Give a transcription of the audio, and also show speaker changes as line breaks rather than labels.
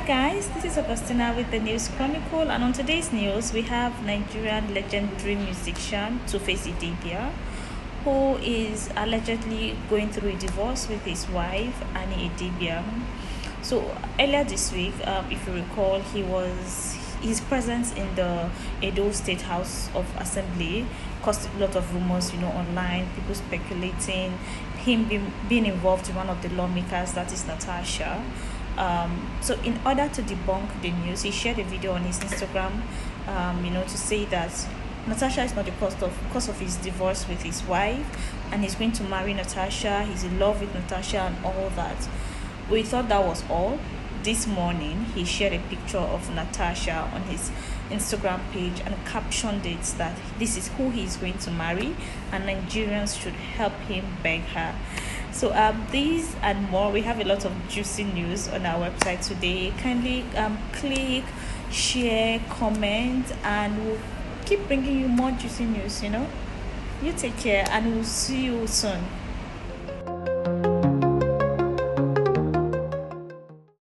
guys, this is Augustina with the News Chronicle, and on today's news, we have Nigerian legendary musician Two-Face Idibia, who is allegedly going through a divorce with his wife Annie Idibia. So earlier this week, if you recall, his presence in the Edo State House of Assembly caused a lot of rumors, online, people speculating him being involved with one of the lawmakers, that is Natasha. So in order to debunk the news, he shared a video on his Instagram, to say that Natasha is not the cause of his divorce with his wife, and he's going to marry Natasha. He's in love with Natasha and all that. We thought that was all. This morning, he shared a picture of Natasha on his Instagram page and captioned it that this is who he's going to marry, and Nigerians should help him beg her. So these and more, we have a lot of juicy news on our website today. Kindly click, share, comment, and we'll keep bringing you more juicy news. You take care, and we'll see you soon.